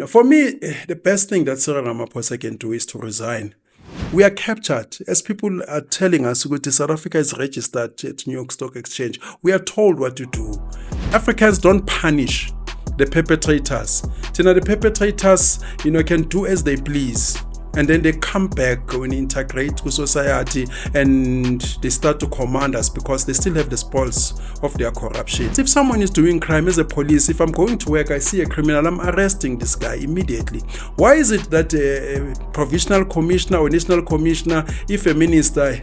For me, the best thing that Cyril Ramaphosa can do is to resign. We are captured. As people are telling us that South Africa is registered at New York Stock Exchange, we are told what to do. Africans don't punish the perpetrators. The perpetrators, can do as they please. And then they come back and integrate with society and they start to command us because they still have the spoils of their corruption. If someone is doing crime as a police, if I'm going to work, I see a criminal, I'm arresting this guy immediately. Why is it that a provincial commissioner or national commissioner, if a minister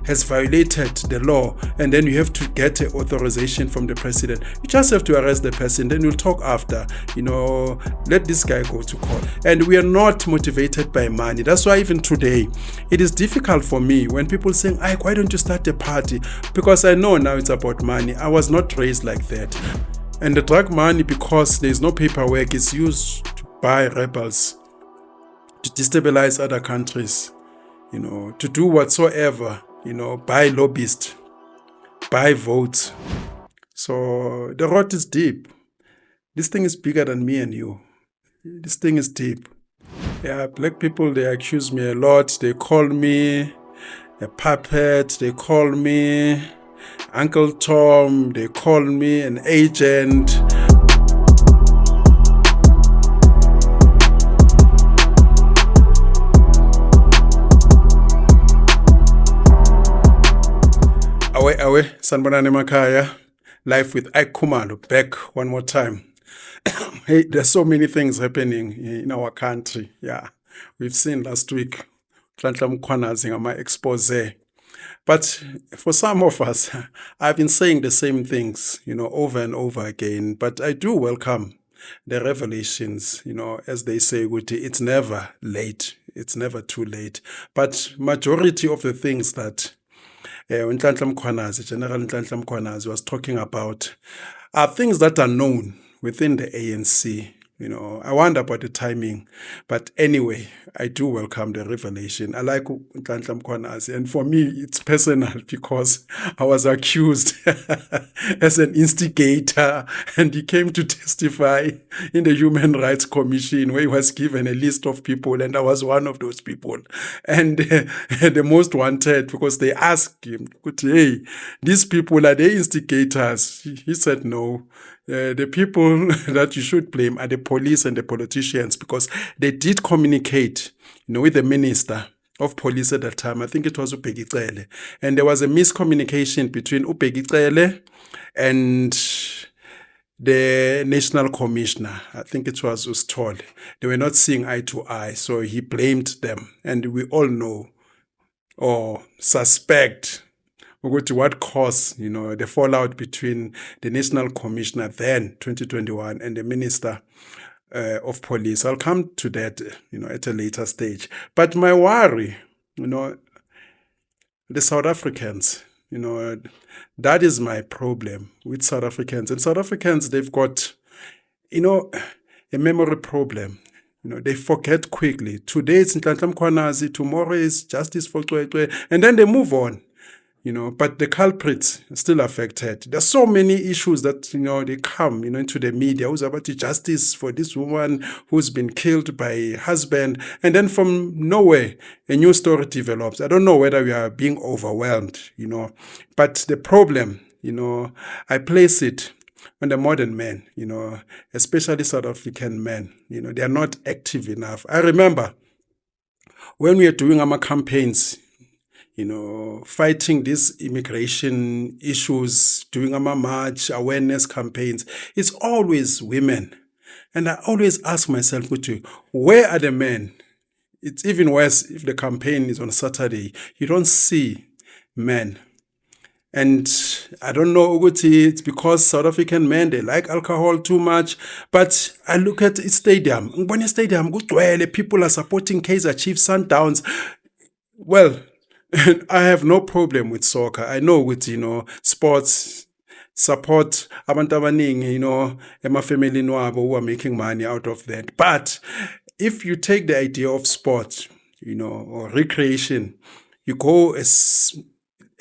has violated the law, and then you have to get an authorization from the president, you just have to arrest the person, then we'll talk after, let this guy go to court. And we are not motivated by money. That's why even today, it is difficult for me when people saying, Ike, why don't you start a party? Because I know now it's about money. I was not raised like that. And the drug money, because there's no paperwork, is used to buy rebels, to destabilize other countries. To do whatsoever, buy lobbyists, buy votes. So the road is deep. This thing is bigger than me and you. This thing is deep. Yeah, black people, they accuse me a lot. They call me a puppet. They call me Uncle Tom. They call me an agent. Awe, sanibonani emakhaya. Life with Ike Khumalo, back one more time. Hey, there's so many things happening in our country. Yeah, we've seen last week, Nhlanhla Mkhwanazi my expose. But for some of us, I've been saying the same things, over and over again. But I do welcome the revelations, as they say, it's never late. It's never too late. But majority of the things that Nhlanhla Mkhwanazi, General Nhlanhla Mkhwanazi was talking about are things that are known within the ANC. I wonder about the timing. But anyway, I do welcome the revelation. I like Nhlanhla Mkhwanazi. And for me, it's personal because I was accused as an instigator. And he came to testify in the Human Rights Commission where he was given a list of people. And I was one of those people. And the most wanted, because they asked him, hey, these people, are they instigators? He said no. The people that you should blame are the police and the politicians, because they did communicate, with the minister of police at that time. I think it was Bheki Cele. And there was a miscommunication between Bheki Cele and the national commissioner. I think it was Ustole. They were not seeing eye to eye, so he blamed them. And we all know or suspect what caused, the fallout between the national commissioner then, 2021, and the minister of police. I'll come to that, at a later stage. But my worry, the South Africans, that is my problem with South Africans. And South Africans, they've got, a memory problem. They forget quickly. Today it's Nhlanhla Mkhwanazi, tomorrow is Justice for Cwecwe, and then they move on. But the culprits are still affected. There's so many issues that, they come, into the media. Who's about justice for this woman who's been killed by her husband. And then from nowhere, a new story develops. I don't know whether we are being overwhelmed, But the problem, I place it on the modern men, especially South African men. They are not active enough. I remember when we are doing our campaigns, fighting these immigration issues, doing a march, awareness campaigns, it's always women. And I always ask myself, where are the men? It's even worse if the campaign is on Saturday. You don't see men. And I don't know, it's because South African men, they like alcohol too much. But I look at stadium. When a stadium, people are supporting Kaizer Chiefs, Sundowns. Well, I have no problem with soccer. I know with, sports, support abantu abaningi, emafamily nwabo who are making money out of that. But if you take the idea of sport, or recreation, you go as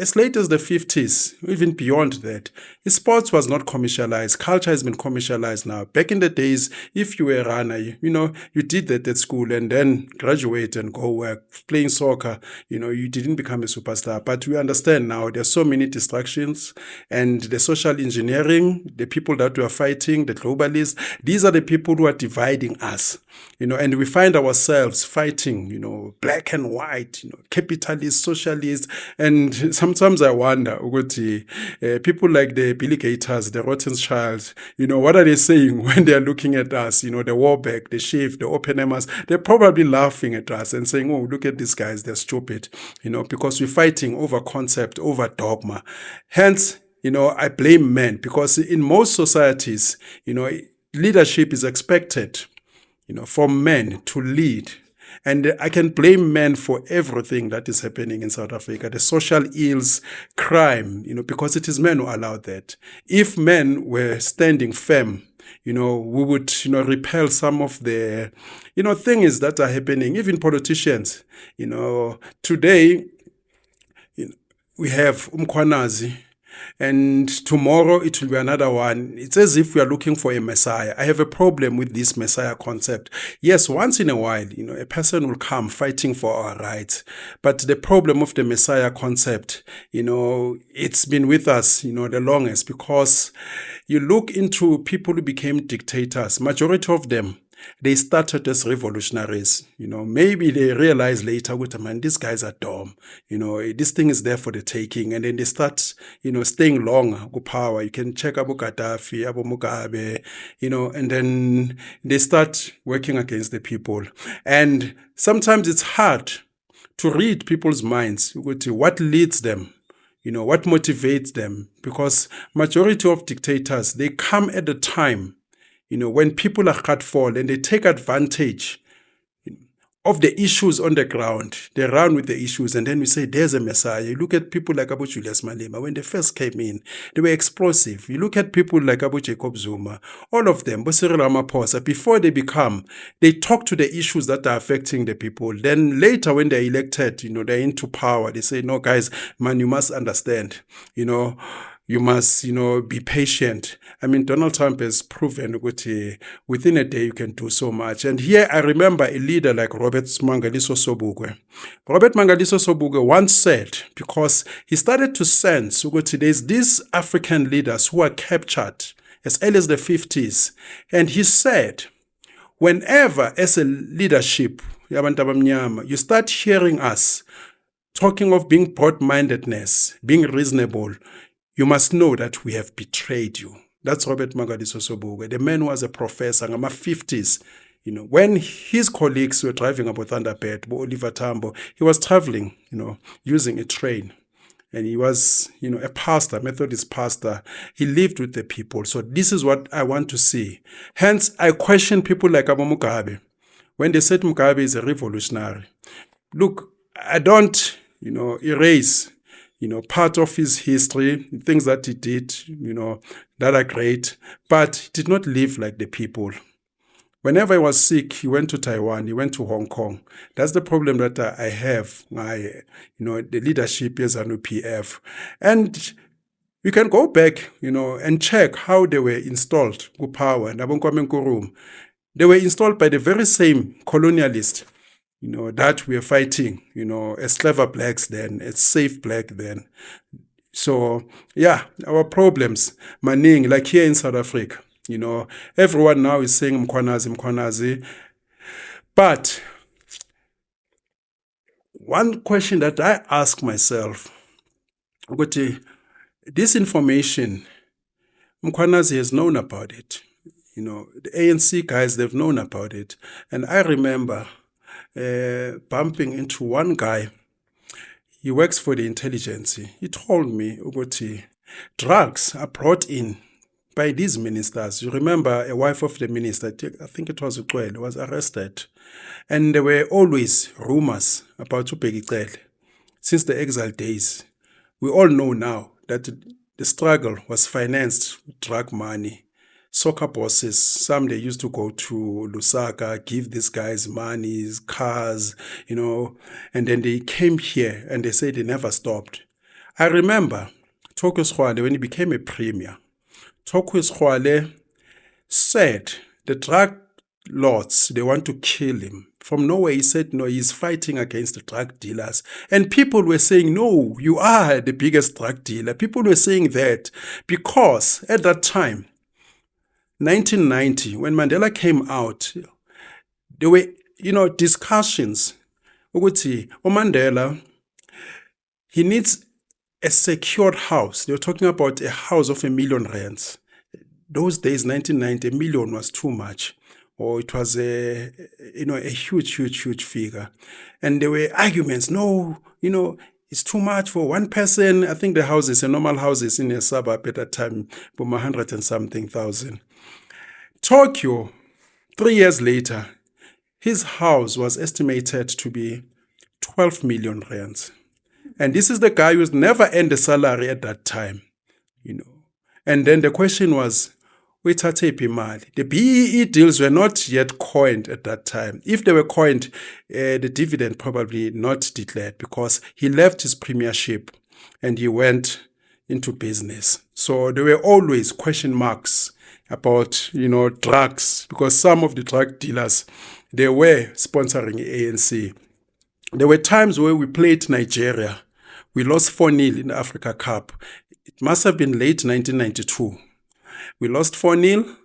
as late as the 50s, even beyond that, sports was not commercialized. Culture has been commercialized now. Back in the days, if you were a runner, you did that at school and then graduate and go work. Playing soccer, you didn't become a superstar. But we understand now there's so many distractions, and the social engineering, the people that we are fighting, the globalists, these are the people who are dividing us. And we find ourselves fighting, black and white, capitalist, socialist, and sometimes I wonder, people like the Billy Gators, the Rothschilds, what are they saying when they're looking at us? The Warbeck, the Schiff, the Oppenheimers, they're probably laughing at us and saying, oh, look at these guys, they're stupid, because we're fighting over concept, over dogma. Hence, I blame men, because in most societies, leadership is expected, for men to lead. And I can blame men for everything that is happening in South Africa, the social ills, crime, because it is men who allowed that. If men were standing firm, we would, repel some of the, things that are happening, even politicians. Today, we have Mkhwanazi, and tomorrow it will be another one. It's as if we are looking for a Messiah. I have a problem with this Messiah concept. Yes, once in a while, a person will come fighting for our rights. But the problem of the Messiah concept, it's been with us, the longest, because you look into people who became dictators, majority of them, they started as revolutionaries. Maybe they realize later, man, these guys are dumb. This thing is there for the taking. And then they start, staying long with power. You can check Abu Gaddafi, Abu Mugabe, and then they start working against the people. And sometimes it's hard to read people's minds, what leads them. What motivates them. Because majority of dictators, they come at a time when people are hurtful and they take advantage of the issues on the ground, they run with the issues, and then we say, there's a Messiah. You look at people like Abu Julius Malema, when they first came in, they were explosive. You look at people like Abu Jacob Zuma, all of them, President Ramaphosa, before they talk to the issues that are affecting the people. Then later when they're elected, they're into power. They say, no, guys, man, you must understand, you must, be patient. I mean, Donald Trump has proven that within a day you can do so much. And here I remember a leader like Robert Mangaliso Sobukwe. Robert Mangaliso Sobukwe once said, because he started to sense that there's these African leaders who are captured as early as the 50s. And he said, whenever as a leadership, you start hearing us talking of being broad-mindedness, being reasonable, you must know that we have betrayed you. That's Robert Mangaliso Sobukwe, the man who was a professor in the 50s. When his colleagues were driving about Thunderbird, Oliver Tambo, he was traveling, using a train. And he was, a pastor, Methodist pastor. He lived with the people. So this is what I want to see. Hence, I question people like Abu Mugabe. When they said Mugabe is a revolutionary, look, I don't, erase part of his history, things that he did, that are great, but he did not live like the people. Whenever he was sick, he went to Taiwan, he went to Hong Kong. That's the problem that I have, the leadership as an UPF. And we can go back, and check how they were installed with power. They were installed by the very same colonialists, that we are fighting, as clever blacks then, as safe black then. So, yeah, our problems, maning, like here in South Africa, everyone now is saying Mkhwanazi. But one question that I ask myself, this information, Mkhwanazi has known about it. The ANC guys, they've known about it. And I remember bumping into one guy. He works for the intelligence. He told me, drugs are brought in by these ministers. You remember a wife of the minister, I think it was Ucwele, was arrested. And there were always rumors about Bheki Cele. Since the exile days, we all know now that the struggle was financed with drug money. Soccer bosses, some they used to go to Lusaka, give these guys money, cars, and then they came here and they said they never stopped. I remember Tokyo Squale, when he became a premier, Tokyo Squale said the drug lords, they want to kill him. From nowhere, he said, no, he's fighting against the drug dealers. And people were saying, no, you are the biggest drug dealer. People were saying that because at that time, 1990, when Mandela came out, there were, discussions. Mandela, he needs a secured house. They were talking about a house of R1 million. Those days, 1990, $1 million was too much. Or it was a huge figure. And there were arguments. No, it's too much for one person. I think the houses, the normal houses in a suburb at that time, were 100 and something thousand. Tokyo, 3 years later, his house was estimated to be 12 million rands. And this is the guy who's never earned a salary at that time, And then the question was, the BEE deals were not yet coined at that time. If they were coined, the dividend probably not declared because he left his premiership and he went into business. So there were always question marks about, drugs, because some of the drug dealers, they were sponsoring ANC. There were times where we played Nigeria. We lost 4-0 in the Africa Cup. It must have been late 1992. We lost 4-0,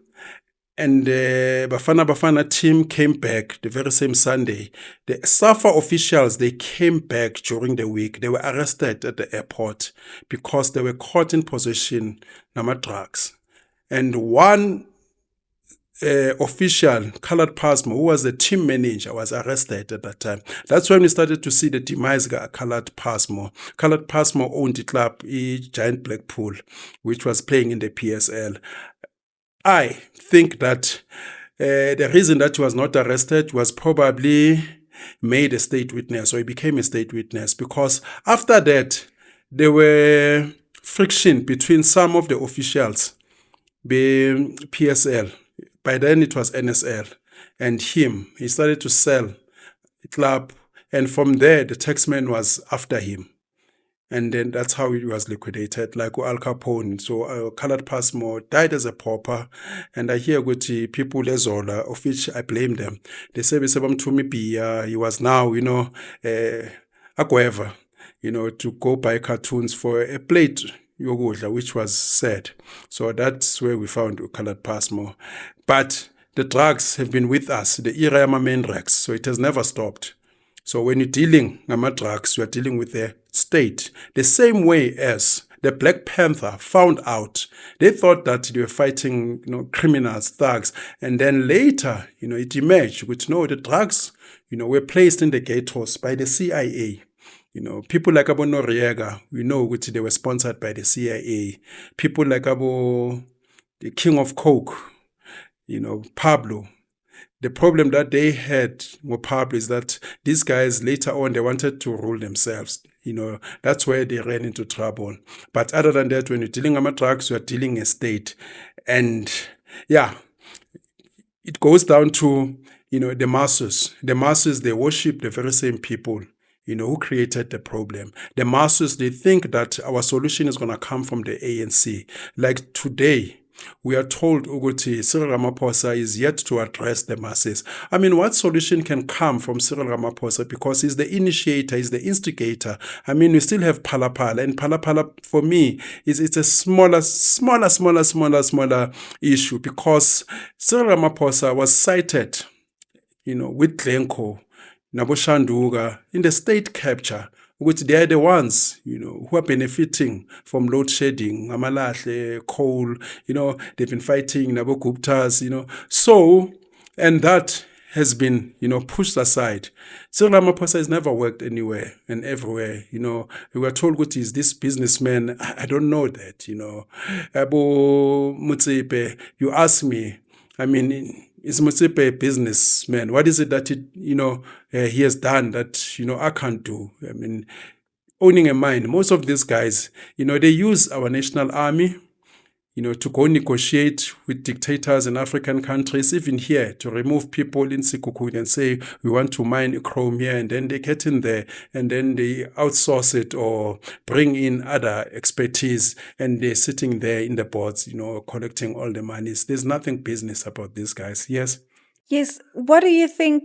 and the Bafana team came back the very same Sunday. The SAFA officials, they came back during the week. They were arrested at the airport because they were caught in possession of drugs. And one official, Colored Pasmo, who was the team manager, was arrested at that time. That's when we started to see the demise of Colored Pasmo. Colored Pasmo owned the club, Giant Blackpool, which was playing in the PSL. I think that the reason that he was not arrested was probably made a state witness, or he became a state witness, because after that, there were friction between some of the officials, the PSL. By then it was NSL, and him. He started to sell the club, and from there the taxman was after him. And then that's how it was liquidated, like Al Capone. So Colored Pasmo died as a pauper, and I hear good people Lezola, of which I blame them. They say he was now, a gueva, to go buy cartoons for a plate yogurta, which was sad. So that's where we found Colored Pasmo. But the drugs have been with us, the era of Mendrax, so it has never stopped. So when you're dealing with drugs, you are dealing with the state. The same way as the Black Panther found out. They thought that they were fighting, criminals, thugs. And then later, it emerged with, the drugs, were placed in the ghettos by the CIA. People like Abu Noriega, we know which they were sponsored by the CIA. People like the King of Coke, Pablo. The problem that they had with Pablo is that these guys later on, they wanted to rule themselves. That's where they ran into trouble. But other than that, when you're dealing with drugs, you're dealing a state. And it goes down to, the masses. The masses, they worship the very same people, who created the problem. The masses, they think that our solution is going to come from the ANC. Like today, we are told Uguti Cyril Ramaphosa is yet to address the masses. I mean, what solution can come from Cyril Ramaphosa? Because he's the initiator, he's the instigator. I mean, we still have Palapala, and Palapala for me it's a smaller issue, because Cyril Ramaphosa was cited, with Glencoe, Naboshanduga in the state capture, which they are the ones, who are benefiting from load shedding, Amalahle, coal, they've been fighting Nabo Guptas, So, and that has been, pushed aside. Cyril Ramaphosa has never worked anywhere and everywhere, We were told what is this businessman. I don't know that, Abu Mutsepe, you ask me, I mean, is Mutsepe a businessman? What is it that he has done that I can't do? I mean, owning a mine. Most of these guys, they use our national army. to go negotiate with dictators in African countries, even here, to remove people in Sekhukhune and say, we want to mine chrome here, and then they get in there, and then they outsource it or bring in other expertise, and they're sitting there in the boards, collecting all the monies. There's nothing business about these guys. Yes? Yes. What do you think,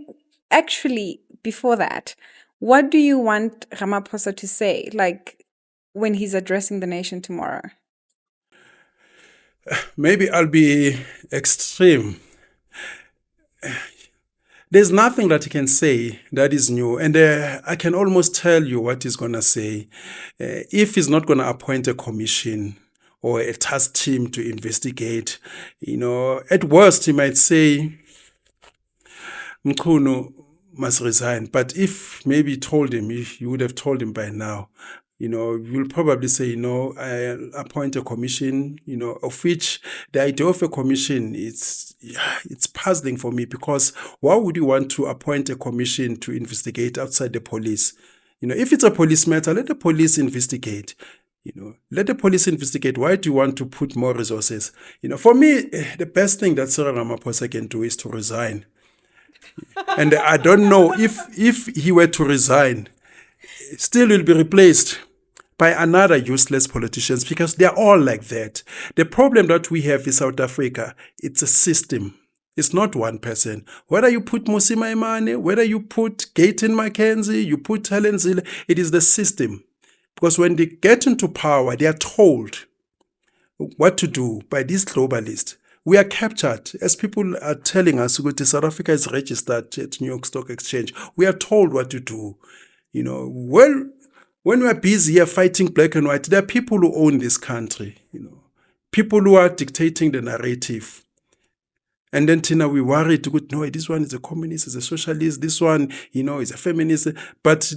actually, before that, what do you want Ramaphosa to say, like, when he's addressing the nation tomorrow? Maybe I'll be extreme. There's nothing that he can say that is new. And I can almost tell you what he's going to say. If he's not going to appoint a commission or a task team to investigate, at worst he might say, Mkhunu must resign. But if maybe you told him, you would have told him by now, you'll probably say, I'll appoint a commission, of which the idea of a commission, it's puzzling for me, because why would you want to appoint a commission to investigate outside the police? If it's a police matter, let the police investigate. Let the police investigate. Why do you want to put more resources? For me, the best thing that Cyril Ramaphosa can do is to resign. And I don't know if he were to resign, still will be replaced by another useless politicians, because they're all like that. The problem that we have in South Africa, it's a system. It's not one person. Whether you put Mmusi Maimane, whether you put Gayton McKenzie, you put Helen Zille, it is the system. Because when they get into power, they are told what to do by these globalists. We are captured, as people are telling us, South Africa is registered at New York Stock Exchange. We are told what to do. When we are busy here fighting black and white, there are people who own this country, people who are dictating the narrative. And then Tina, we worry no, this one is a communist, is a socialist, this one, is a feminist. But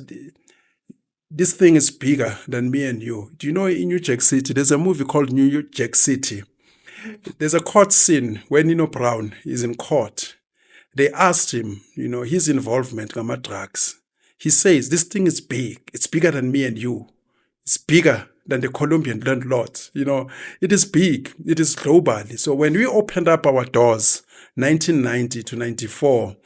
this thing is bigger than me and you. Do you know in New Jack City, there's a movie called New Jack City. There's a court scene where Nino Brown is in court. They asked him, his involvement in drugs. He says, this thing is big. It's bigger than me and you. It's bigger than the Colombian landlords. It is big. It is global. So when we opened up our doors, 1990 to 94,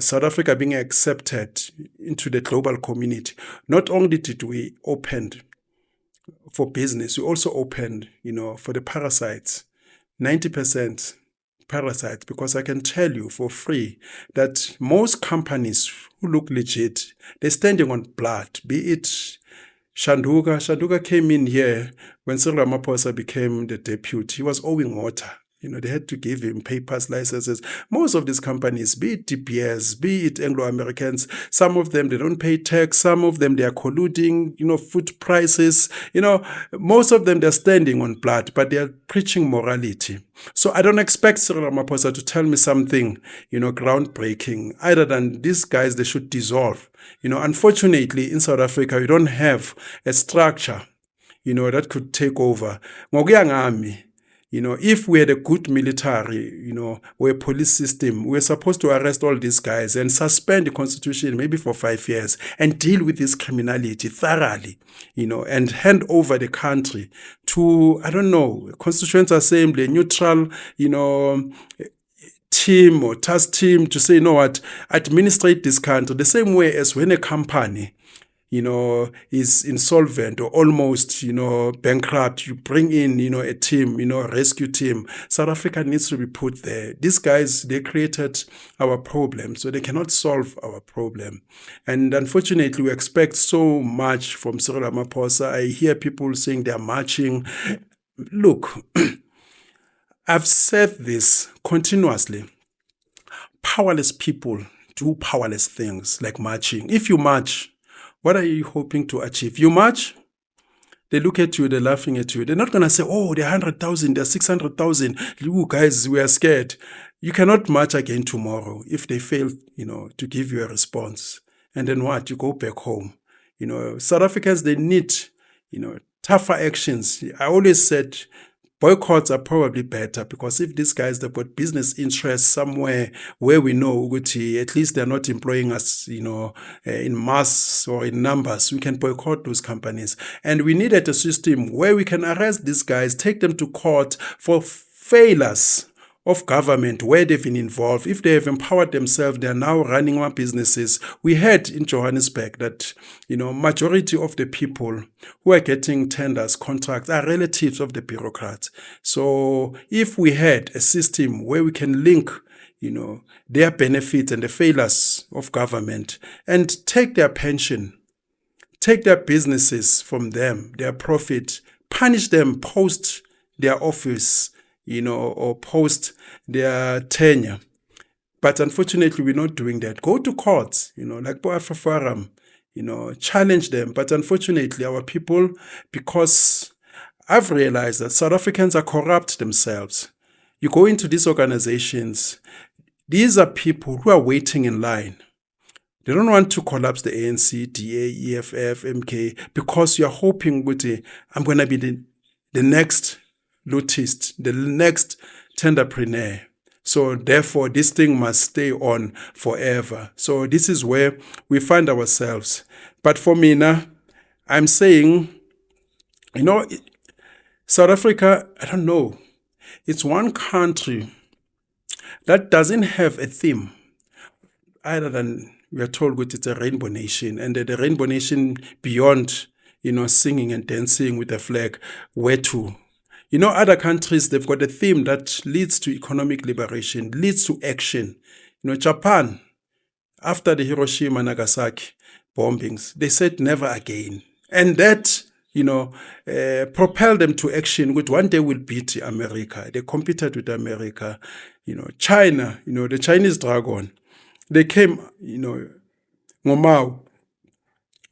South Africa being accepted into the global community, not only did we open for business, we also opened, for the parasites, 90% parasites, because I can tell you for free that most companies who look legit, they're standing on blood, be it Shanduka. Shanduka came in here when Cyril Ramaphosa became the deputy. He was owing water. They had to give him papers, licenses. Most of these companies, be it DPS, be it Anglo-Americans, some of them, they don't pay tax. Some of them, they are colluding, food prices. Most of them, they're standing on blood, but they are preaching morality. So I don't expect Cyril Ramaphosa to tell me something, groundbreaking, other than these guys, they should dissolve. Unfortunately, in South Africa, we don't have a structure, that could take over. If we had a good military, or a police system, we're supposed to arrest all these guys and suspend the constitution maybe for 5 years and deal with this criminality thoroughly, and hand over the country to, a constituent assembly, a neutral, team or task team to say, administrate this country the same way as when a company is insolvent or almost, bankrupt, you bring in, a team, a rescue team. South Africa needs to be put there. These guys, they created our problem, so they cannot solve our problem. And unfortunately, we expect so much from Cyril Ramaphosa. I hear people saying they're marching. Look, I've said this continuously. Powerless people do powerless things like marching. If you march, what are you hoping to achieve? You march, they look at you, they're laughing at you. They're not going to say, oh, they're 100,000, they're 600,000. You guys, we are scared. You cannot march again tomorrow if they fail, to give you a response. And then what? You go back home. South Africans, they need, tougher actions. I always said, boycotts are probably better, because if these guys, they've got business interests somewhere where we know at least they're not employing us, in mass or in numbers, we can boycott those companies. And we needed a system where we can arrest these guys, take them to court for failures of government where they've been involved. If they have empowered themselves, they are now running our businesses. We heard in Johannesburg that, majority of the people who are getting tenders, contracts, are relatives of the bureaucrats. So if we had a system where we can link, their benefits and the failures of government and take their pension, take their businesses from them, their profit, punish them post their office, or post their tenure. But unfortunately, we're not doing that. Go to courts, like Boafra Forum, challenge them. But unfortunately, our people, because I've realized that South Africans are corrupt themselves. You go into these organizations, these are people who are waiting in line. They don't want to collapse the ANC, DA, EFF, MK, because you're hoping, I'm going to be the next lootist, the next tenderpreneur. So therefore, this thing must stay on forever. So this is where we find ourselves. But for me now, I'm saying, South Africa, I don't know. It's one country that doesn't have a theme, other than we are told that it's a rainbow nation, and the rainbow nation beyond, singing and dancing with the flag, where to? Other countries, they've got a theme that leads to economic liberation, leads to action. Japan, after the Hiroshima and Nagasaki bombings, they said never again. And that, propelled them to action, which one day will beat America. They competed with America. China, the Chinese dragon, they came, Mao,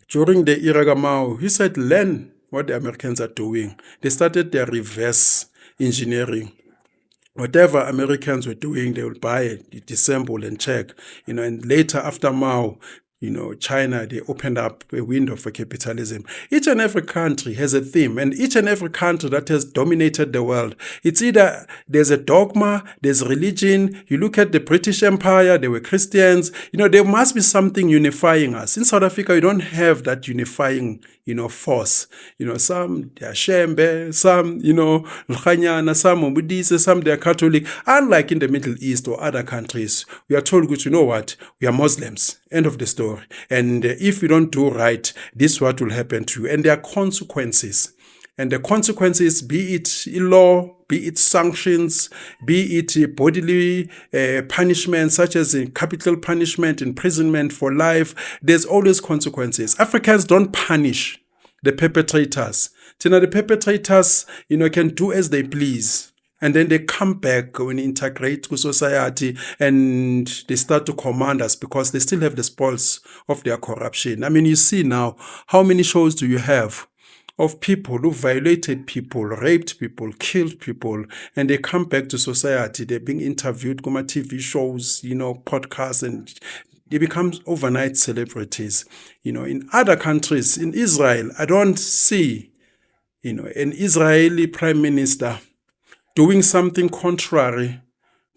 during the era Mao, he said, learn what the Americans are doing. They started their reverse engineering. Whatever Americans were doing, they would buy it, disassemble and check. And later, after Mao, China, they opened up a window for capitalism. Each and every country has a theme, and each and every country that has dominated the world, it's either there's a dogma, there's religion. You look at the British Empire, they were Christians. There must be something unifying us. In South Africa, you don't have that unifying, force. Some they are Shembe, some, Nhlanhla, some Buddhist, some they are Catholic. Unlike in the Middle East or other countries, we are told, you know what, we are Muslims. End of the story. And if you don't do right, this is what will happen to you. And there are consequences. And the consequences, be it law, be it sanctions, be it bodily punishment, such as capital punishment, imprisonment for life, there's always consequences. Africans don't punish the perpetrators. The perpetrators, can do as they please. And then they come back when they integrate to society and they start to command us because they still have the spoils of their corruption. You see now, how many shows do you have of people who violated people, raped people, killed people, and they come back to society. They're being interviewed, on TV shows, podcasts, and they become overnight celebrities. In other countries, in Israel, I don't see, an Israeli prime minister doing something contrary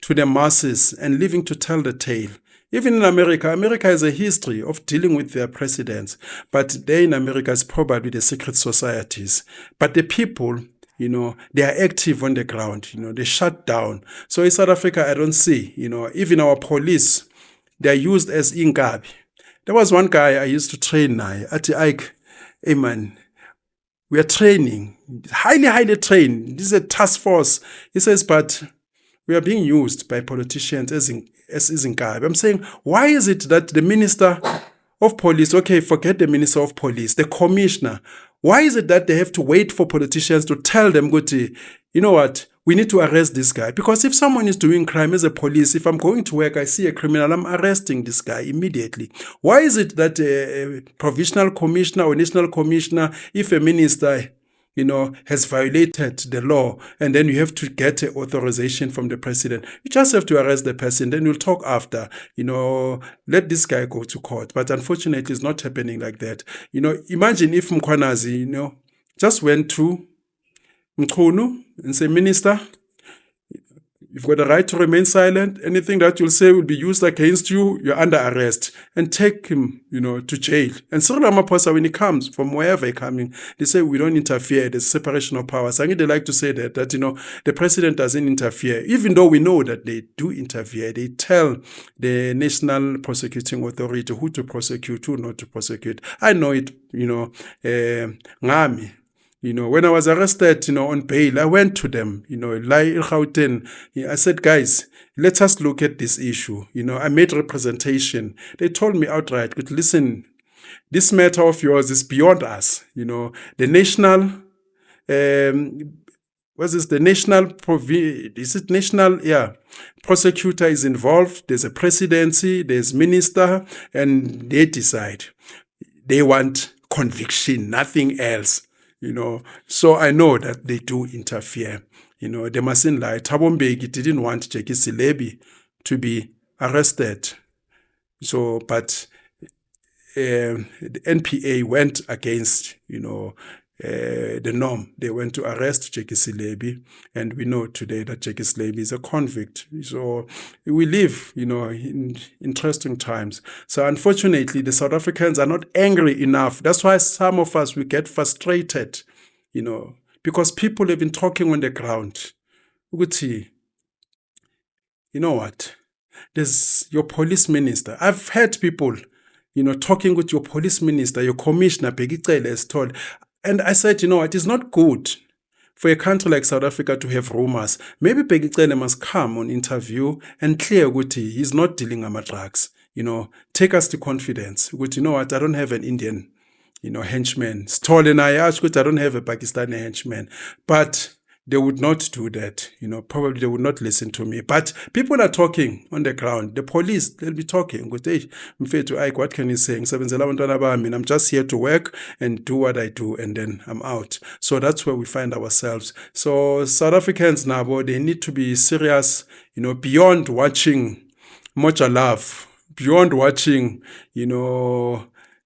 to the masses and living to tell the tale. Even in America has a history of dealing with their presidents, but there in America is probably the secret societies. But the people, they are active on the ground, they shut down. So in South Africa, I don't see, even our police, they are used as ingabi. There was one guy I used to train now, at Ike, hey man, we are training, highly trained. This is a task force. He says, but we are being used by politicians as ingabi. I'm saying, why is it that the minister of police, okay, forget the minister of police, the commissioner, why is it that they have to wait for politicians to tell them, you know what, we need to arrest this guy? Because if someone is doing crime as a police, if I'm going to work, I see a criminal, I'm arresting this guy immediately. Why is it that a provisional commissioner or national commissioner, if a minister, has violated the law, and then you have to get an authorization from the president, you just have to arrest the person, then you'll talk after, let this guy go to court. But unfortunately, it's not happening like that. Imagine if Mkhwanazi, just went to Mkhunu, and say, Minister, you've got the right to remain silent. Anything that you'll say will be used against you. You're under arrest. And take him, to jail. And Cyril Ramaphosa, when he comes, from wherever he's coming, they say, we don't interfere. There's separation of powers. I think they like to say that, the president doesn't interfere. Even though we know that they do interfere. They tell the National Prosecuting Authority who to prosecute, who not to prosecute. I know it, Ngami. When I was arrested, on bail, I went to them, I said, guys, let us look at this issue. I made representation. They told me outright, but listen, this matter of yours is beyond us. The national, prosecutor is involved. There's a presidency, there's minister, and they decide. They want conviction, nothing else. So I know that they do interfere. They mustn't lie. Thabo Mbeki didn't want Bheki Cele to be arrested. So, but the NPA went against, the norm. They went to arrest Bheki Cele, and we know today that Bheki Cele is a convict. So we live, in interesting times. So unfortunately, the South Africans are not angry enough. That's why some of us, we get frustrated, because people have been talking on the ground. Uguti, you know what? There's your police minister. I've heard people, talking with your police minister, your commissioner, Bheki Cele, is told. And I said, it is not good for a country like South Africa to have rumors. Maybe Bheki Cele must come on interview and clear Uguti, he's not dealing with drugs. Take us to confidence. Uguti, you know what? I don't have an Indian, henchman. Stolen I asked, I don't have a Pakistani henchman. But they would not do that. Probably they would not listen to me. But people are talking on the ground. The police, they'll be talking. Hey, Mfethu Ike, what can you say? I'm just here to work and do what I do, and then I'm out. So that's where we find ourselves. So South Africans now, they need to be serious, beyond watching Mocha Love, beyond watching,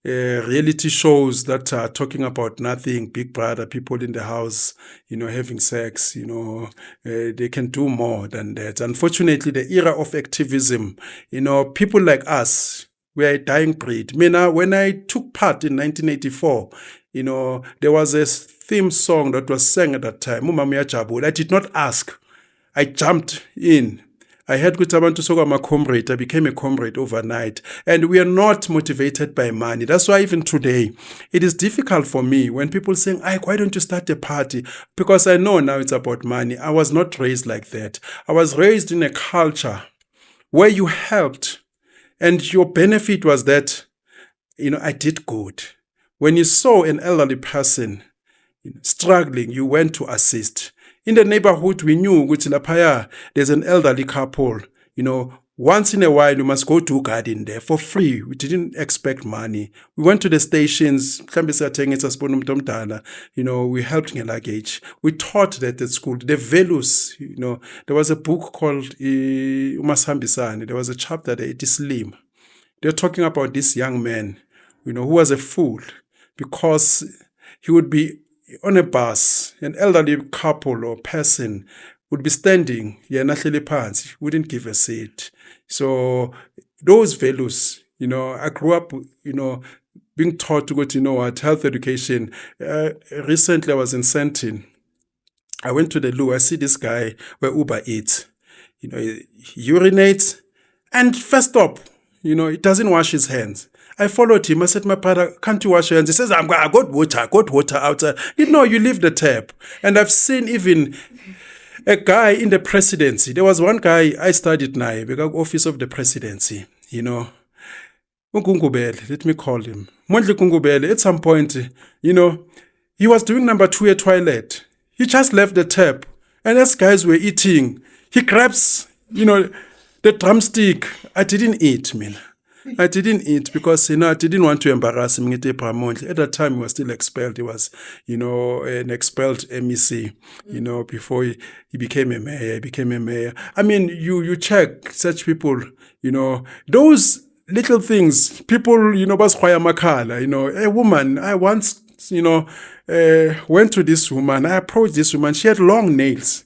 reality shows that are talking about nothing, Big Brother, people in the house, having sex, they can do more than that. Unfortunately, the era of activism, people like us, we are a dying breed. When I took part in 1984, there was a theme song that was sang at that time, Mumamia Jabul. I did not ask. I jumped in. I had Kutabantu Soga my comrade. I became a comrade overnight. And we are not motivated by money. That's why even today, it is difficult for me when people say, Ike, why don't you start a party? Because I know now it's about money. I was not raised like that. I was raised in a culture where you helped. And your benefit was that, I did good. When you saw an elderly person struggling, you went to assist. In the neighborhood, we knew there's an elderly couple. Once in a while, we must go to garden there for free. We didn't expect money. We went to the stations. We helped in luggage. We taught that at school. The values, there was a book called Umasambisane. There was a chapter there, it is Slim. They're talking about this young man, who was a fool because he would be on a bus, an elderly couple or person would be standing, wouldn't give a seat. So those values, I grew up, being taught to go to, health education. Recently I was in Sentin. I went to the loo. I see this guy where Uber eats. He urinates and first stop, he doesn't wash his hands. I followed him. I said, my brother, can't you wash your hands? He says, I got water outside. You leave the tap. And I've seen even a guy in the presidency. There was one guy I studied now, the office of the presidency, Nkungubele, let me call him. Mondli Nkungubele, at some point, he was doing number 2 at toilet. He just left the tap. And as guys were eating, he grabs, the drumstick. I didn't eat, man. I didn't eat because, I didn't want to embarrass him. At that time, he was still expelled. He was, an expelled MEC, before he became a mayor. I mean, you check such people, those little things, people, a woman, I once went to this woman. I approached this woman. She had long nails.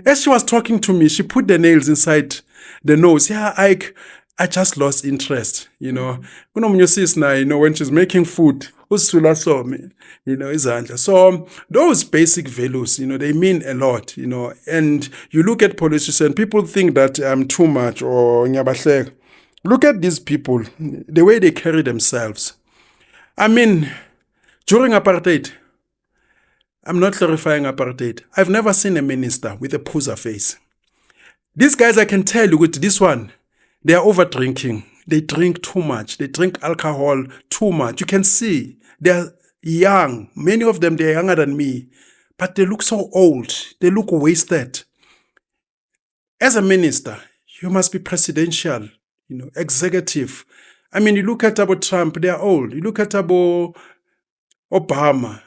As she was talking to me, she put the nails inside the nose. Yeah, I just lost interest, when she's making food, usula some, izandla. So those basic values, they mean a lot, and you look at politicians, people think that I'm too much or nyabahleka. Look at these people, the way they carry themselves. I mean, during apartheid, I'm not glorifying apartheid. I've never seen a minister with a pooza face. These guys, I can tell you with this one, they are over drinking. They drink too much. They drink alcohol too much. You can see they're young. Many of them, they're younger than me. But they look so old. They look wasted. As a minister, you must be presidential, executive. I mean, you look at Abu Trump, they are old. You look at Abu Obama,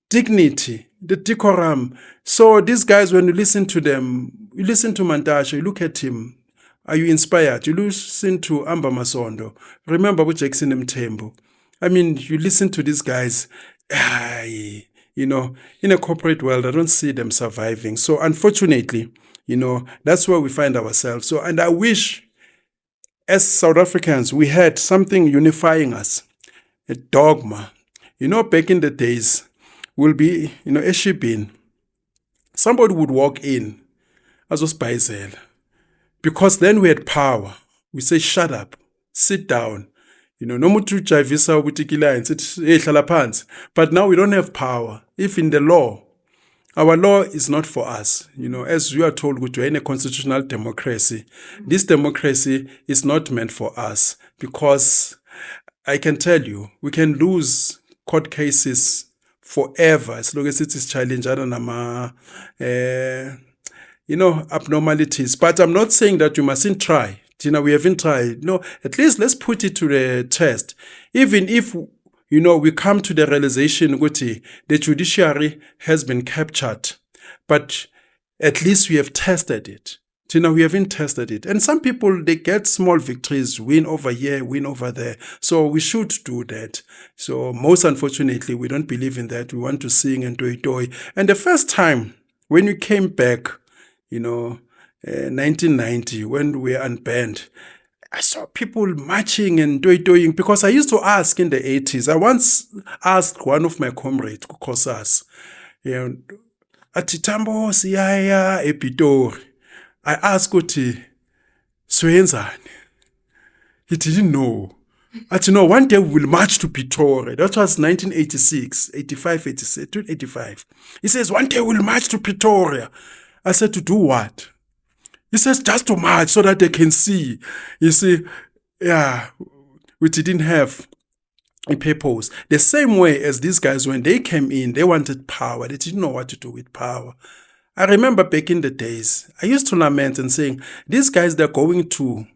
dignity, the decorum. So these guys, when you listen to them, you listen to Mantashe, you look at him, are you inspired? You listen to Amba Masondo. Remember with Jackson Mthembu. I mean, you listen to these guys, in a corporate world, I don't see them surviving. So unfortunately, that's where we find ourselves. So, and I wish, as South Africans, we had something unifying us, a dogma. Back in the days, will be, a shipping. Somebody would walk in as was Bheki Cele, because then we had power. We say, shut up, sit down. No mutu javisa ubutikila and sit, but now we don't have power. If in the law, our law is not for us. As we are told, we're in a constitutional democracy. This democracy is not meant for us, because I can tell you, we can lose court cases forever as long as it is challenged. I don't know, abnormalities. But I'm not saying that you mustn't try. We haven't tried. No, at least let's put it to the test. Even if, we come to the realization that the judiciary has been captured, but at least we have tested it. We haven't tested it. And some people, they get small victories, win over here, win over there. So we should do that. So most unfortunately, we don't believe in that. We want to sing and do. And the first time when we came back, 1990, when we were unbanned, I saw people marching and doing, because I used to ask in the 80s. I once asked one of my comrades, Kukosas, Atitambo siyaya ePitori. I asked Uti, Swenzani. He didn't know. One day we will march to Pretoria. That was 1986, 85, 86, 85. He says, one day we'll march to Pretoria. I said, to do what? He says, just to march so that they can see. You see, we didn't have a purpose. The same way as these guys, when they came in, they wanted power. They didn't know what to do with power. I remember back in the days, I used to lament and saying, these guys, they're going to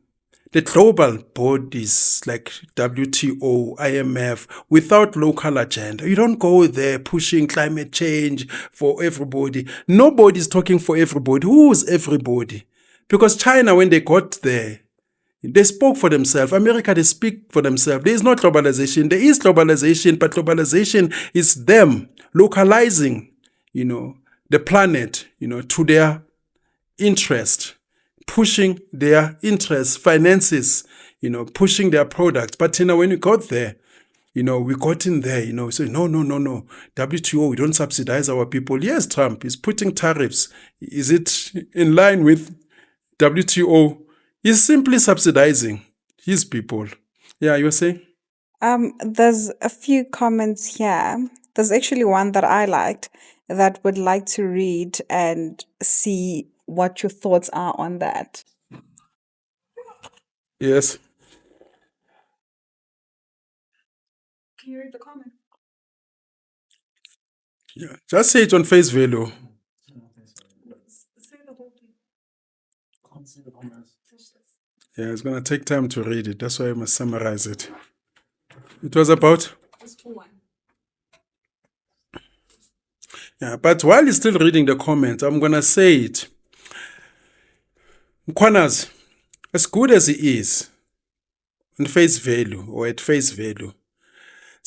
the global bodies like WTO, IMF, without local agenda. You don't go there pushing climate change for everybody. Nobody's talking for everybody. Who is everybody? Because China, when they got there, they spoke for themselves. America, they speak for themselves. There is no globalization. There is globalization, but globalization is them localizing, the planet, to their interest, pushing their interests, finances, pushing their products. But, when we got there, we got in there, say, no. WTO, we don't subsidize our people. Yes, Trump is putting tariffs. Is it in line with WTO? He's simply subsidizing his people. Yeah, you were saying? There's a few comments here. There's actually one that I liked that would like to read and see what your thoughts are on that. Yes. Can you read the comment? Yeah. Just say it on face value. Say the whole thing. Yeah, it's going to take time to read it. That's why I must summarize it. It was about? Yeah, but while you're still reading the comment, I'm going to say it. Mkhwanazi, as good as he is, on face value or at face value,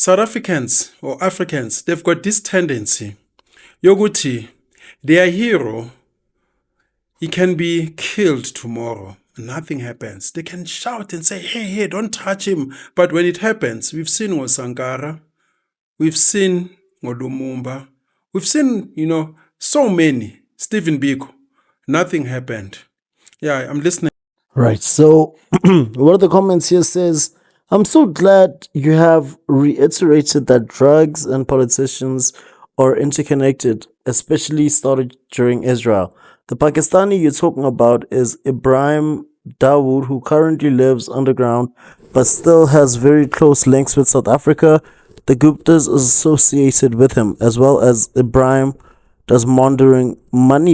South Africans or Africans, they've got this tendency. Yoguti, their hero, he can be killed tomorrow. Nothing happens. They can shout and say, hey, hey, don't touch him. But when it happens, we've seen Sankara, we've seen Lumumba, we've seen, so many. Stephen Biko, nothing happened. Yeah, I'm listening. Right. So, one of the comments here says, I'm so glad you have reiterated that drugs and politicians are interconnected, especially started during Israel. The Pakistani you're talking about is Ibrahim Dawood, who currently lives underground but still has very close links with South Africa. The Guptas is associated with him, as well as Ibrahim does money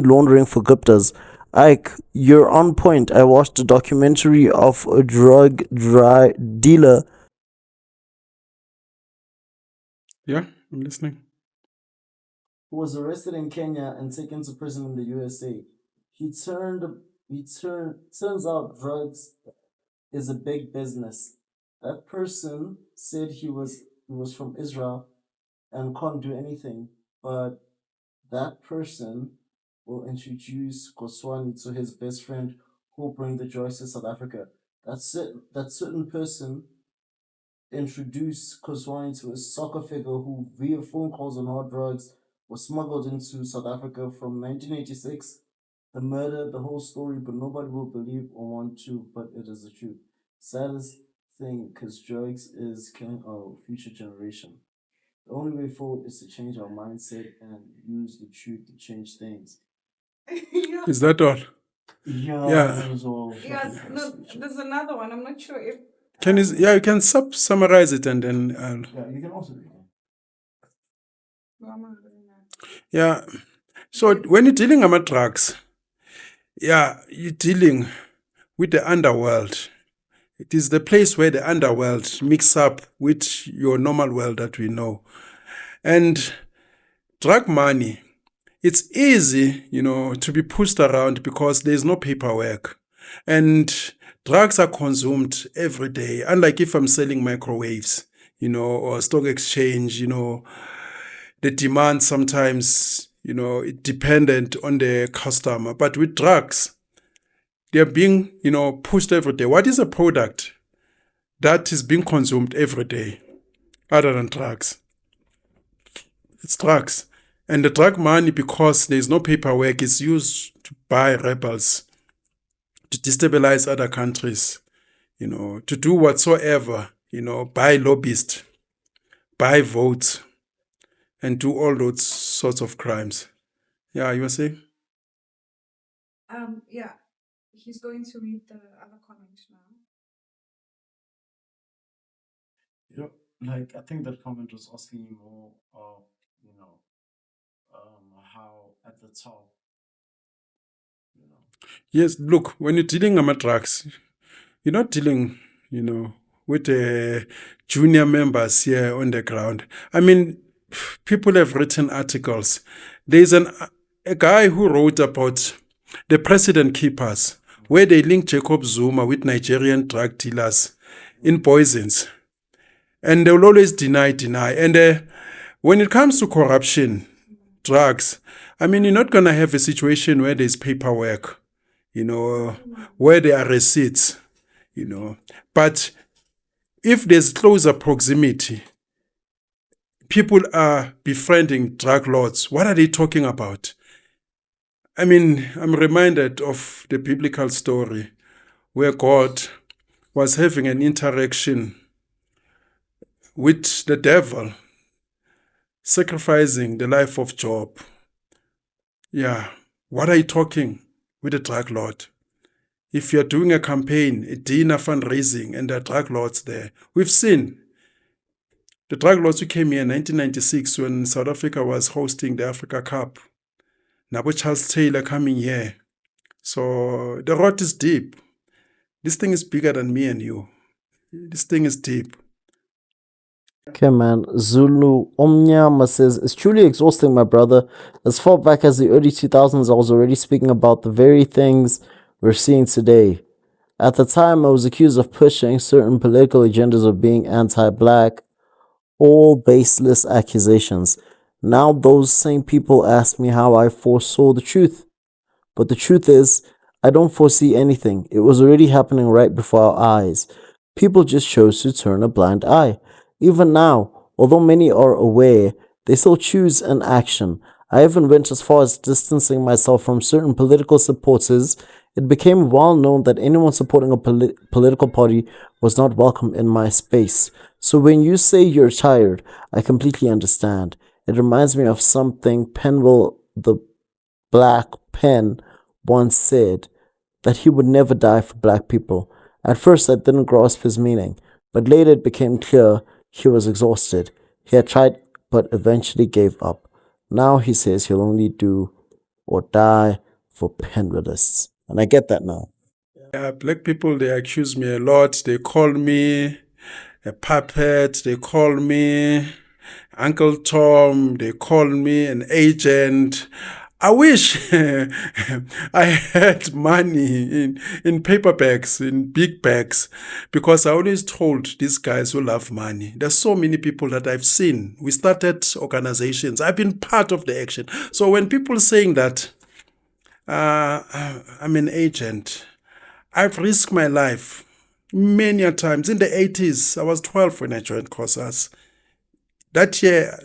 laundering for Guptas. Ike, you're on point. I watched a documentary of a drug dealer. Yeah, I'm listening. Who was arrested in Kenya and taken to prison in the USA. Turns out drugs is a big business. That person said he was from Israel and can't do anything, but that person will introduce Koswani to his best friend who will bring the joys to South Africa. That certain person introduced Koswani to a soccer figure who, via phone calls and hard drugs, was smuggled into South Africa from 1986. The murder, the whole story, but nobody will believe or want to, but it is the truth. Saddest thing, because drugs is killing our future generation. The only way forward is to change our mindset and use the truth to change things. Is that all? Yeah. That was all. Yes, no, there's another one. I'm not sure if. You can summarize it and then. Yeah, you can also read it. Yeah. So when you're dealing with drugs, yeah, you're dealing with the underworld. It is the place where the underworld mix up with your normal world that we know. And drug money, it's easy, to be pushed around because there's no paperwork. And drugs are consumed every day. Unlike if I'm selling microwaves, or stock exchange, the demand sometimes, it dependent on the customer. But with drugs, they're being, pushed every day. What is a product that is being consumed every day other than drugs? It's drugs. And the drug money, because there's no paperwork, is used to buy rebels, to destabilize other countries, to do whatsoever, buy lobbyists, buy votes, and do all those sorts of crimes. Yeah, you were saying? Yeah, he's going to read the other comment now. I think that comment was asking you more of, how at the top, Yes, look, when you're dealing with drugs, you're not dealing, with the junior members here on the ground. I mean, people have written articles. There's a guy who wrote about the president keepers, where they link Jacob Zuma with Nigerian drug dealers in poisons. And they will always deny. And when it comes to corruption, drugs, I mean, you're not going to have a situation where there's paperwork, where there are receipts, But if there's closer proximity, people are befriending drug lords. What are they talking about? I mean, I'm reminded of the biblical story where God was having an interaction with the devil, sacrificing the life of Job. Yeah, what are you talking with a drug lord? If you're doing a campaign, a dinner fundraising, and there are drug lords there, we've seen the drug lords who came here in 1996 when South Africa was hosting the Africa Cup. Now Charles Taylor coming here. So the rot is deep. This thing is bigger than me and you. This thing is deep. Okay, man. Zulu Omnyama says, it's truly exhausting, my brother. As far back as the early 2000s, I was already speaking about the very things we're seeing today. At the time, I was accused of pushing certain political agendas of being anti-black All baseless accusations. Now those same people ask me how I foresaw the truth. But the truth is, I don't foresee anything. It was already happening right before our eyes. People just chose to turn a blind eye. Even now, although many are aware, they still choose an action. I even went as far as distancing myself from certain political supporters. It became well known that anyone supporting a political party was not welcome in my space. So when you say you're tired, I completely understand. It reminds me of something Penwell the Black Pen once said, that he would never die for black people. At first, I didn't grasp his meaning, but later it became clear he was exhausted. He had tried, but eventually gave up. Now he says he'll only do or die for Penwellists. And I get that now. Yeah, black people, they accuse me a lot. They call me a puppet. They call me Uncle Tom. They call me an agent. I wish I had money in paper bags, in big bags, because I always told these guys who love money. There's so many people that I've seen. We started organizations. I've been part of the action. So when people saying that I'm an agent, I've risked my life many a times. In the 80s, I was 12 when I joined COSAS. That year,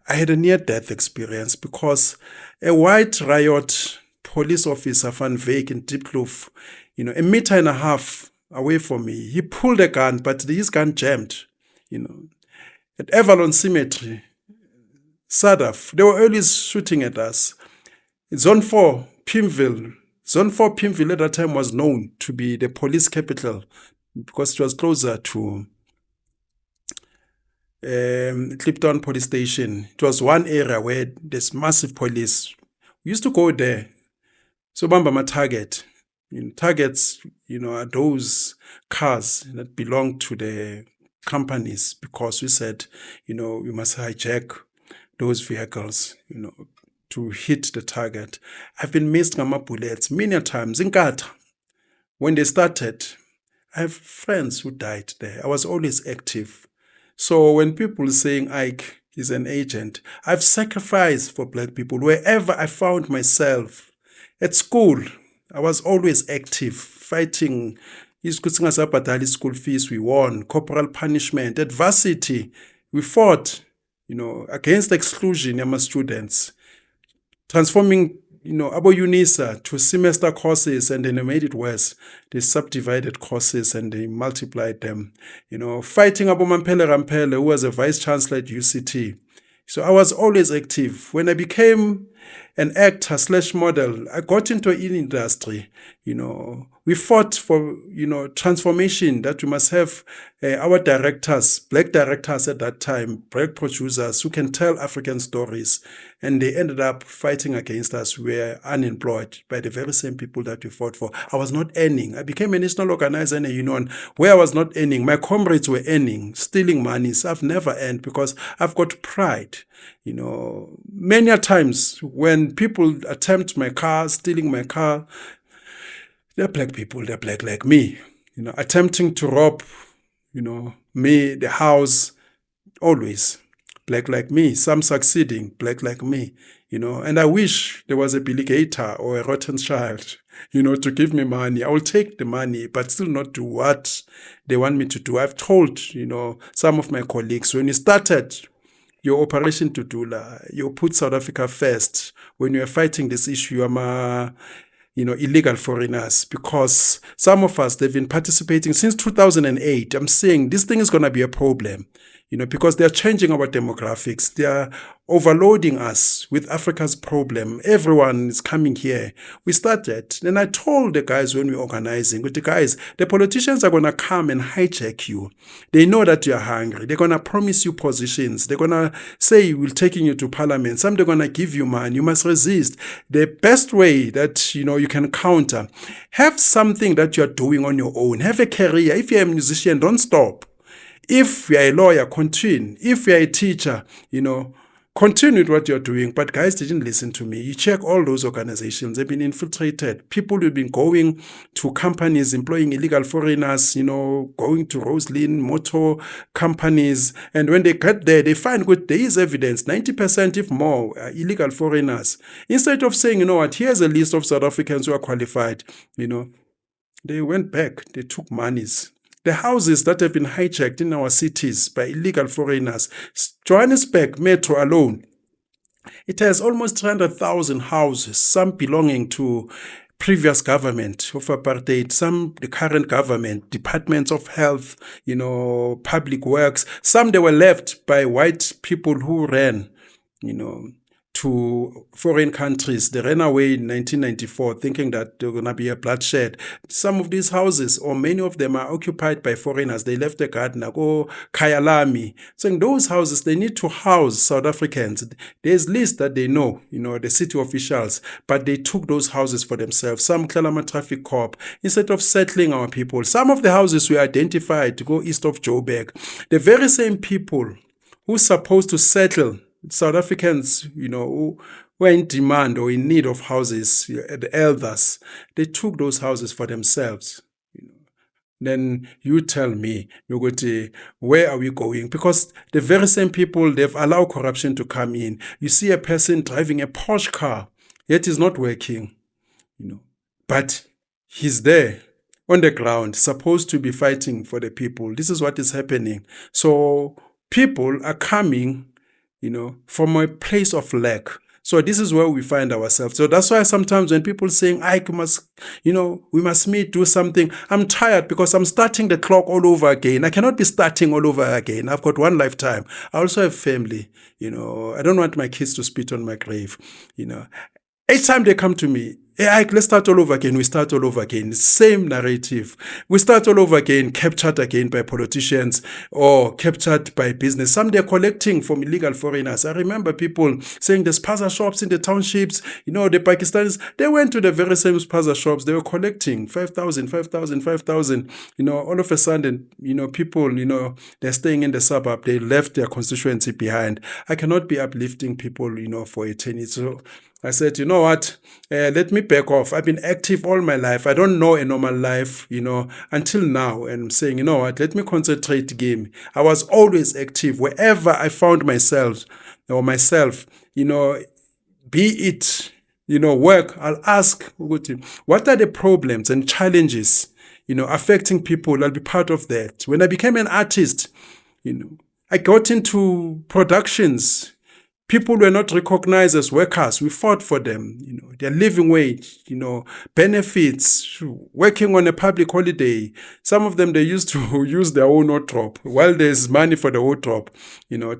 I had a near-death experience because a white riot police officer, Van Veek in Diepkloof, a meter and a half away from me, he pulled a gun, but his gun jammed, At Avalon Cemetery, Sadaf, they were always shooting at us. Zone 4, Pimville. Zone 4, Pimville at that time was known to be the police capital because it was closer to Kliptown police station. It was one area where there's massive police. We used to go there. So bamba my target. Targets, are those cars that belong to the companies because we said, we must hijack those vehicles, to hit the target. I've been missed by my bullets many times. In Kata, when they started, I have friends who died there. I was always active. So when people saying Ike is an agent, I've sacrificed for black people wherever I found myself. At school, I was always active, fighting. School fees, we won. Corporal punishment. At varsity, we fought, against exclusion of my students. Transforming, Abo UNISA to semester courses, and then they made it worse. They subdivided courses and they multiplied them. Fighting Abo Mampele Rampele, who was a vice chancellor at UCT. So I was always active. When I became an actor / model, I got into an industry. We fought for, transformation, that we must have our directors, black directors at that time, black producers who can tell African stories. And they ended up fighting against us. We were unemployed by the very same people that we fought for. I was not earning. I became a national organizer in a union where I was not earning. My comrades were earning, stealing money. So I've never earned because I've got pride. Many a times when people attempt my car, stealing my car, they're black people, they're black like me, attempting to rob, me, the house, always black like me, some succeeding, black like me, and I wish there was a Billy Gator or a Rotten Child, to give me money. I will take the money, but still not do what they want me to do. I've told, some of my colleagues, when you started your Operation Tudula, you put South Africa first. When you are fighting this issue, illegal foreigners, because some of us, they've been participating since 2008. I'm saying this thing is going to be a problem, because they're changing our demographics. They are overloading us with Africa's problem. Everyone is coming here. We started. Then I told the guys when we were organizing, with the guys, the politicians are going to come and hijack you. They know that you're hungry. They're going to promise you positions. They're going to say we're taking you to parliament. Some they're going to give you money. You must resist. The best way that, you can counter, have something that you're doing on your own. Have a career. If you're a musician, don't stop. If you're a lawyer, continue. If you're a teacher, Continue with what you're doing, but guys didn't listen to me. You check all those organizations, they've been infiltrated. People who've been going to companies, employing illegal foreigners, going to Roslyn, motor companies. And when they get there, they find there is evidence, 90%, if more, illegal foreigners. Instead of saying, here's a list of South Africans who are qualified, they went back, they took monies. The houses that have been hijacked in our cities by illegal foreigners, Johannesburg Metro alone, it has almost 300,000 houses, some belonging to previous government of apartheid, some the current government, departments of health, public works. Some they were left by white people who ran, to foreign countries. They ran away in 1994 thinking that there was going to be a bloodshed. Some of these houses, or many of them, are occupied by foreigners. They left the garden, go Kyalami. So in those houses, they need to house South Africans. There's lists that they know, the city officials, but they took those houses for themselves. Some Nhlanhla Traffic Corp, instead of settling our people. Some of the houses were identified to go east of Joburg. The very same people who are supposed to settle South Africans, who were in demand or in need of houses, the elders, they took those houses for themselves. Then you tell me, where are we going? Because the very same people, they've allowed corruption to come in. You see a person driving a Porsche car, yet he's not working, but he's there on the ground, supposed to be fighting for the people. This is what is happening. So people are coming from a place of lack. So this is where we find ourselves. So that's why sometimes when people saying, we must meet, do something, I'm tired because I'm starting the clock all over again. I cannot be starting all over again. I've got one lifetime. I also have family. I don't want my kids to spit on my grave. Each time they come to me, hey, Ike, let's start all over again. We start all over again. Same narrative. We start all over again, captured again by politicians or captured by business. Some they're collecting from illegal foreigners. I remember people saying the spaza shops in the townships, the Pakistanis, they went to the very same spaza shops. They were collecting 5,000. All of a sudden, people, they're staying in the suburb. They left their constituency behind. I cannot be uplifting people, for eternity. So I said, what? Let me back off. I've been active all my life. I don't know a normal life, until now. And I'm saying, what? Let me concentrate game. I was always active wherever I found myself, be it, work. I'll ask, what are the problems and challenges, affecting people? I'll be part of that. When I became an artist, I got into productions. People were not recognized as workers. We fought for them, their living wage, benefits, working on a public holiday. Some of them, they used to use their own wardrobe while there's money for the wardrobe,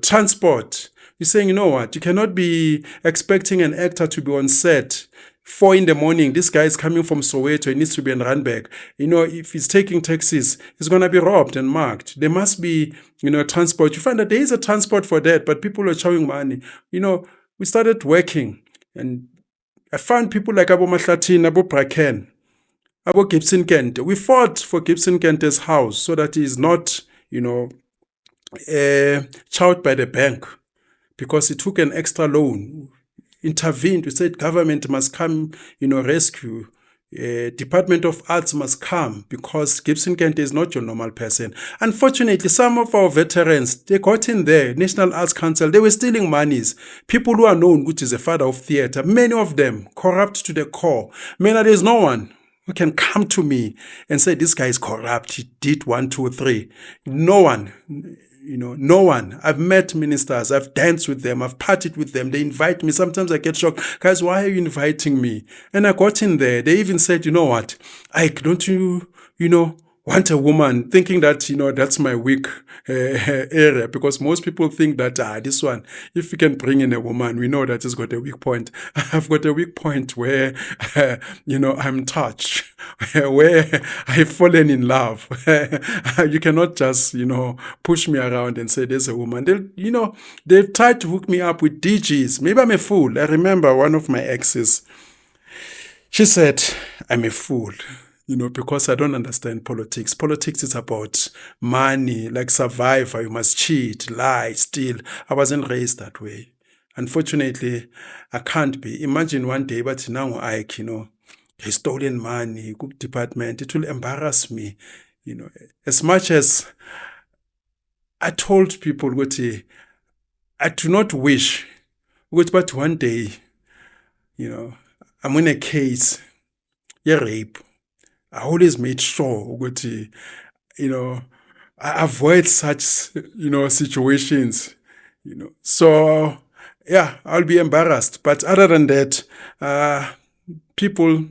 transport. You're saying, you cannot be expecting an actor to be on set 4 a.m. This guy is coming from Soweto. He needs to be in Randburg. If he's taking taxis, he's going to be robbed and marked. There must be, transport. You find that there is a transport for that, but people are showing money. We started working, and I found people like Abo Mahlatin, Abo Braken, Abo Gibson Kent. We fought for Gibson Kent's house so that he is not, chowed by the bank because he took an extra loan. Intervened. We said government must come, rescue. Department of Arts must come because Gibson Kent is not your normal person. Unfortunately, some of our veterans, they got in there, National Arts Council, they were stealing monies. People who are known, which is a father of theatre, many of them corrupt to the core. There's no one who can come to me and say, this guy is corrupt, he did 1, 2, 3. No one. No one. I've met ministers. I've danced with them. I've partied with them. They invite me. Sometimes I get shocked. Guys, why are you inviting me? And I got in there. They even said, what? Ike, don't you, want a woman? Thinking that, that's my weak area. Because most people think that, this one, if we can bring in a woman, we know that it's got a weak point. I've got a weak point where, I'm touched. Where I've fallen in love. You cannot just, push me around and say there's a woman. They've tried to hook me up with DJs. Maybe I'm a fool. I remember one of my exes. She said, I'm a fool, because I don't understand politics. Politics is about money, like Survivor. You must cheat, lie, steal. I wasn't raised that way. Unfortunately, I can't be. Imagine one day, but now Ike, he stolen money, good department. It will embarrass me, as much as I told people, I do not wish, but one day, I'm in a case, rape. I always made sure, I avoid such, situations, So, yeah, I'll be embarrassed. But other than that, people,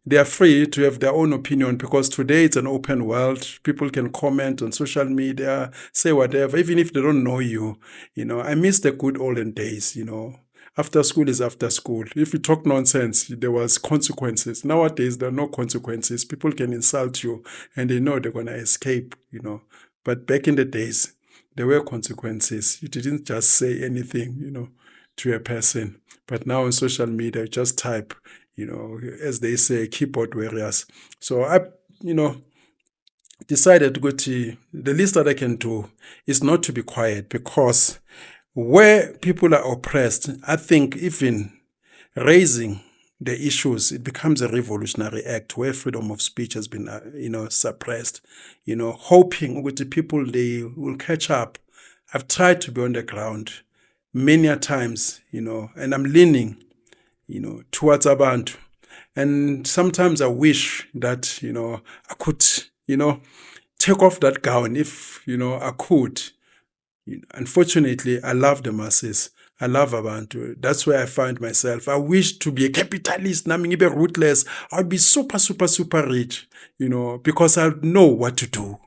they are free to have their own opinion because today it's an open world. People can comment on social media, say whatever, even if they don't know you. I miss the good olden days, After school is after school. If you talk nonsense, there was consequences. Nowadays, there are no consequences. People can insult you and they know they're going to escape, But back in the days, there were consequences. You didn't just say anything, to a person. But now on social media, you just type, as they say, keyboard warriors. So I, decided the least that I can do is not to be quiet, because where people are oppressed, I think even raising the issues, it becomes a revolutionary act where freedom of speech has been, suppressed, hoping with the people, they will catch up. I've tried to be on the ground many a times, and I'm leaning, towards Abantu. And sometimes I wish that, I could, take off that gown if, I could. Unfortunately, I love the masses. I love Abantu. That's where I find myself. I wish to be a capitalist, be ruthless. I'd be super, super, super rich, because I know what to do.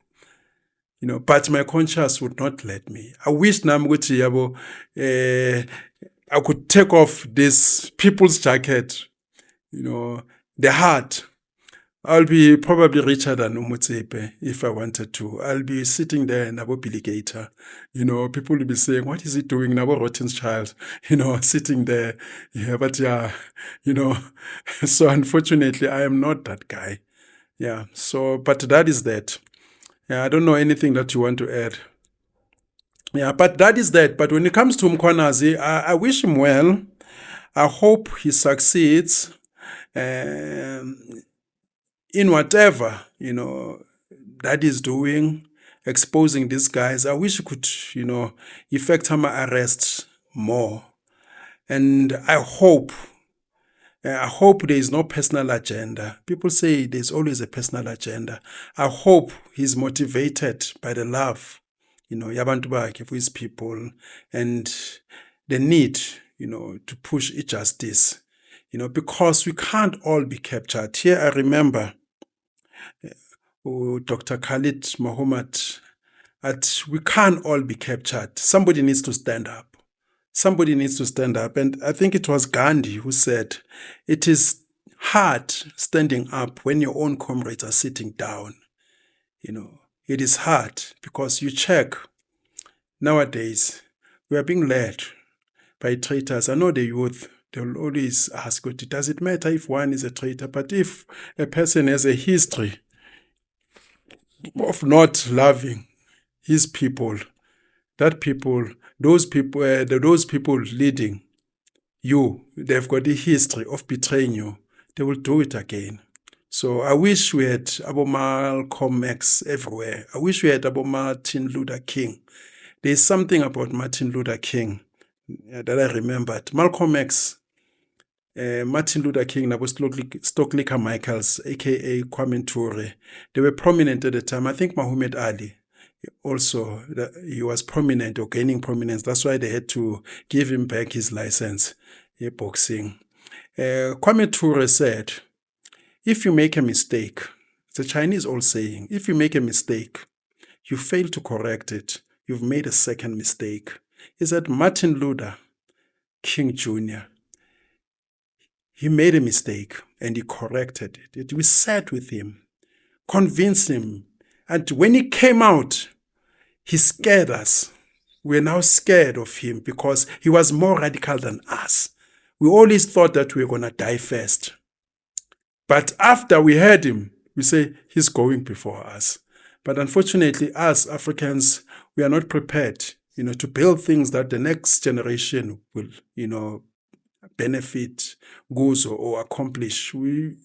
But my conscience would not let me. I wish I could take off this people's jacket, the heart. I'll be probably richer than Umutsepe if I wanted to. I'll be sitting there in Nabo Billigator. People will be saying, what is he doing? Nabo Rotten's child, sitting there. Yeah, but yeah, so unfortunately, I am not that guy. Yeah, so, but that is that. Yeah, I don't know anything that you want to add. Yeah, but that is that. But when it comes to Mkhwanazi, I wish him well. I hope he succeeds in whatever, that he's doing, exposing these guys. I wish he could, effect some arrests more. And I hope there is no personal agenda. People say there's always a personal agenda. I hope he's motivated by the love, yabantu bakhe for his people, and the need, to push justice, because we can't all be captured. Here I remember Dr. Khalid Muhammad, that we can't all be captured. Somebody needs to stand up. Somebody needs to stand up. And I think it was Gandhi who said, it is hard standing up when your own comrades are sitting down. It is hard because you check. Nowadays, we are being led by traitors. I know the youth, they will always ask, does it matter if one is a traitor? But if a person has a history of not loving his people, those people leading you, they've got a history of betraying you. They will do it again. So I wish we had Abu Malcolm X everywhere. I wish we had Abu Martin Luther King. There's something about Martin Luther King that I remembered. Malcolm X, Martin Luther King, Stokely Carmichaels, aka Kwame Ture, they were prominent at the time. I think Muhammad Ali also, he was prominent or gaining prominence. That's why they had to give him back his license in boxing. Kwame Ture said, if you make a mistake, it's a Chinese old saying, if you make a mistake, you fail to correct it, you've made a second mistake. He said Martin Luther King Jr., he made a mistake and he corrected it. We sat with him, convinced him. And when he came out, he scared us. We're now scared of him because he was more radical than us. We always thought that we were going to die first. But after we heard him, we say he's going before us. But unfortunately, us Africans, we are not prepared to build things that the next generation will, benefit, goals or accomplish. We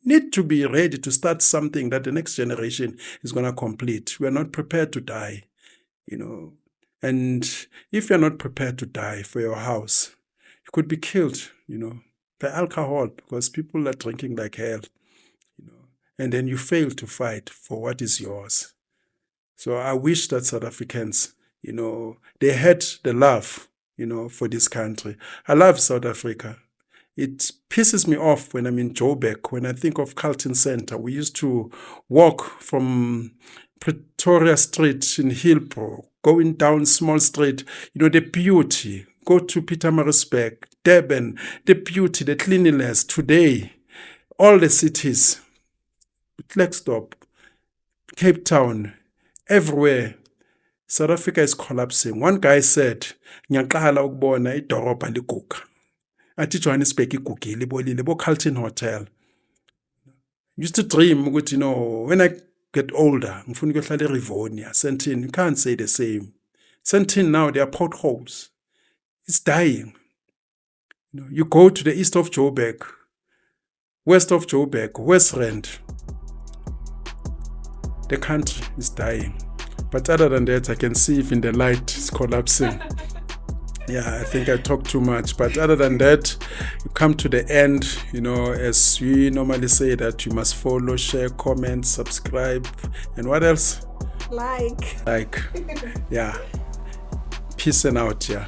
need to be ready to start something that the next generation is going to complete. We are not prepared to die, and if you're not prepared to die for your house, you could be killed, by alcohol, because people are drinking like hell, and then you fail to fight for what is yours. So I wish that South Africans, they had the love, for this country. I love South Africa. It pisses me off when I'm in Joburg, when I think of Carlton Center. We used to walk from Pretoria Street in Hillbrow, going down Small Street, the beauty. Go to Pietermaritzburg, Durban, the beauty, the cleanliness. Today, all the cities, Klerksdorp, Cape Town, everywhere, South Africa is collapsing. One guy said, "Ngiyaqala ukubona idorobha liguga." Athi Johannesburg igugile ibolile bo Carlton Hotel. Used to dream ukuthi when I get older, ngifuna ukuyohlala eRivonia, Sandton. You can't say the same. Sandton now, there are potholes. It's dying. You go to the east of Joburg, west of Joburg, West Rand. The country is dying. But other than that, I can see even the light is collapsing. Yeah, I think I talk too much. But other than that, you come to the end, as we normally say that you must follow, share, comment, subscribe, and what else? Like. Yeah. Peace and out, yeah.